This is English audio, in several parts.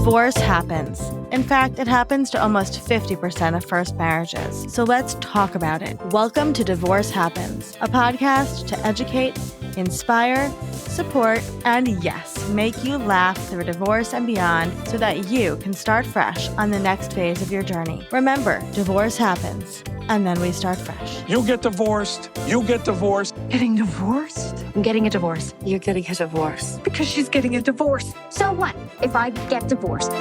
Divorce happens. In fact, it happens to almost 50% of first marriages. So let's talk about it. Welcome to Divorce Happens, a podcast to educate, inspire, support, and yes, make you laugh through divorce and beyond so that you can start fresh on the next phase of your journey. Remember, divorce happens, and then we start fresh. You get divorced. You get divorced. Getting divorced? I'm getting a divorce. You're getting a divorce. Because she's getting a divorce. So what if I get divorced?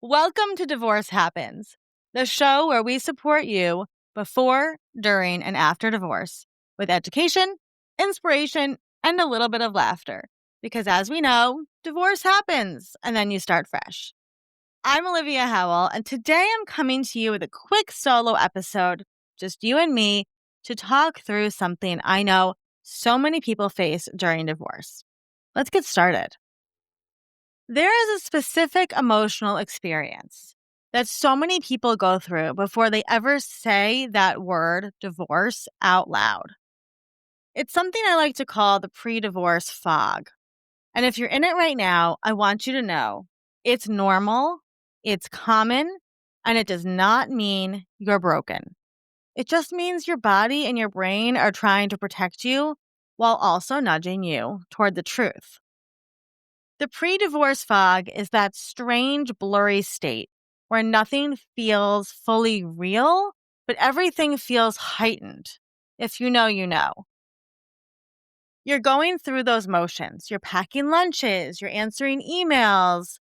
Welcome to Divorce Happens, the show where we support you before, during, and after divorce with education, inspiration, and a little bit of laughter. Because as we know, divorce happens, and then you start fresh. I'm Olivia Howell, and today I'm coming to you with a quick solo episode, just you and me, to talk through something I know so many people face during divorce. Let's get started. There is a specific emotional experience that so many people go through before they ever say that word, divorce, out loud. It's something I like to call the pre-divorce fog. And if you're in it right now, I want you to know it's normal, it's common, and it does not mean you're broken. It just means your body and your brain are trying to protect you while also nudging you toward the truth. The pre-divorce fog is that strange, blurry state where nothing feels fully real, but everything feels heightened. If you know, you know. You're going through those motions. You're packing lunches, you're answering emails,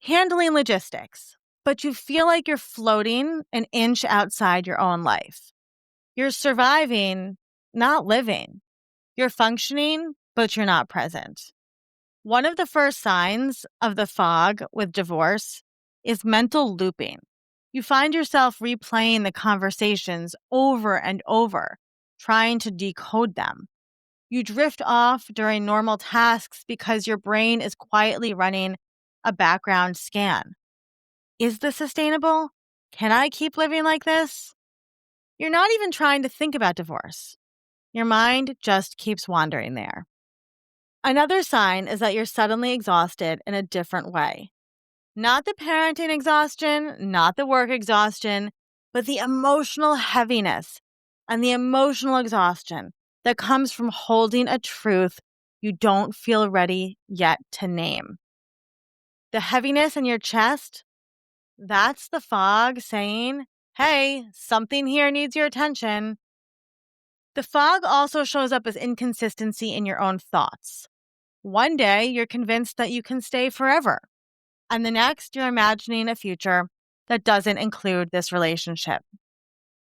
handling logistics, but you feel like you're floating an inch outside your own life. You're surviving, not living. You're functioning, but you're not present. One of the first signs of the fog with divorce is mental looping. You find yourself replaying the conversations over and over, trying to decode them. You drift off during normal tasks because your brain is quietly running a background scan. Is this sustainable? Can I keep living like this? You're not even trying to think about divorce. Your mind just keeps wandering there. Another sign is that you're suddenly exhausted in a different way. Not the parenting exhaustion, not the work exhaustion, but the emotional heaviness and the emotional exhaustion that comes from holding a truth you don't feel ready yet to name. The heaviness in your chest, that's the fog saying, hey, something here needs your attention. The fog also shows up as inconsistency in your own thoughts. One day, you're convinced that you can stay forever. And the next, you're imagining a future that doesn't include this relationship.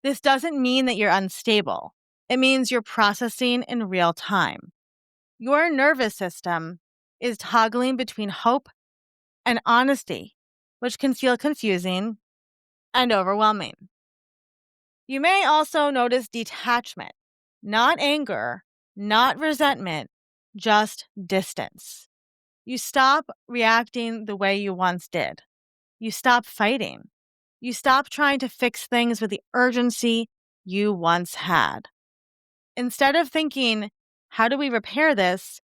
This doesn't mean that you're unstable. It means you're processing in real time. Your nervous system is toggling between hope and honesty, which can feel confusing and overwhelming. You may also notice detachment, not anger, not resentment, just distance. You stop reacting the way you once did. You stop fighting. You stop trying to fix things with the urgency you once had. Instead of thinking, how do we repair this?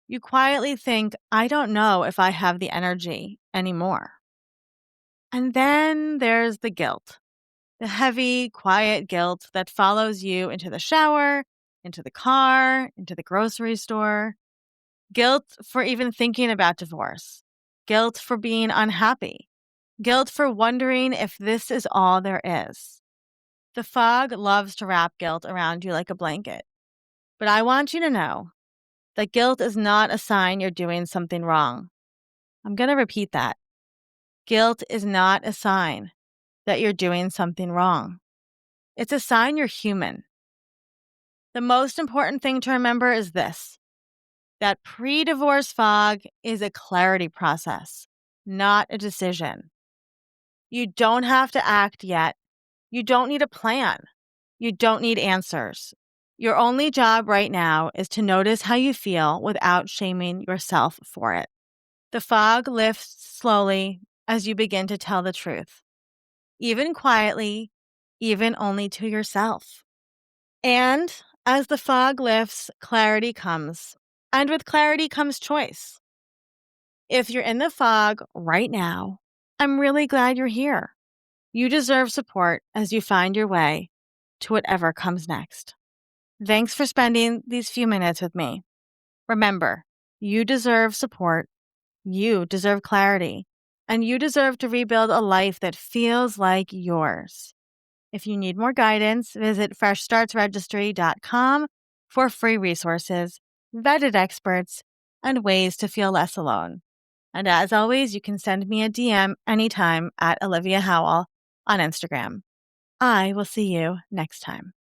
You quietly think, I don't know if I have the energy anymore. And then there's the guilt, the heavy, quiet guilt that follows you into the shower, into the car, into the grocery store. Guilt for even thinking about divorce. Guilt for being unhappy. Guilt for wondering if this is all there is. The fog loves to wrap guilt around you like a blanket. But I want you to know that guilt is not a sign you're doing something wrong. I'm going to repeat that. Guilt is not a sign that you're doing something wrong. It's a sign you're human. The most important thing to remember is this: that pre-divorce fog is a clarity process, not a decision. You don't have to act yet. You don't need a plan. You don't need answers. Your only job right now is to notice how you feel without shaming yourself for it. The fog lifts slowly as you begin to tell the truth, even quietly, even only to yourself. And as the fog lifts, clarity comes. And with clarity comes choice. If you're in the fog right now, I'm really glad you're here. You deserve support as you find your way to whatever comes next. Thanks for spending these few minutes with me. Remember, you deserve support, you deserve clarity, and you deserve to rebuild a life that feels like yours. If you need more guidance, visit freshstartsregistry.com for free resources, vetted experts, and ways to feel less alone. And as always, you can send me a DM anytime at Olivia Howell on Instagram. I will see you next time.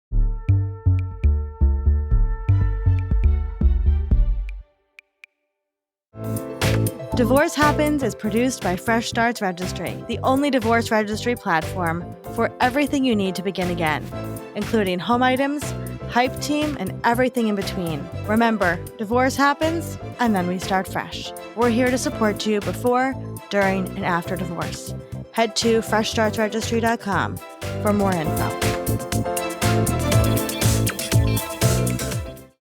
Divorce Happens is produced by Fresh Starts Registry, the only divorce registry platform for everything you need to begin again, including home items, hype team, and everything in between. Remember, divorce happens, and then we start fresh. We're here to support you before, during, and after divorce. Head to freshstartsregistry.com for more info.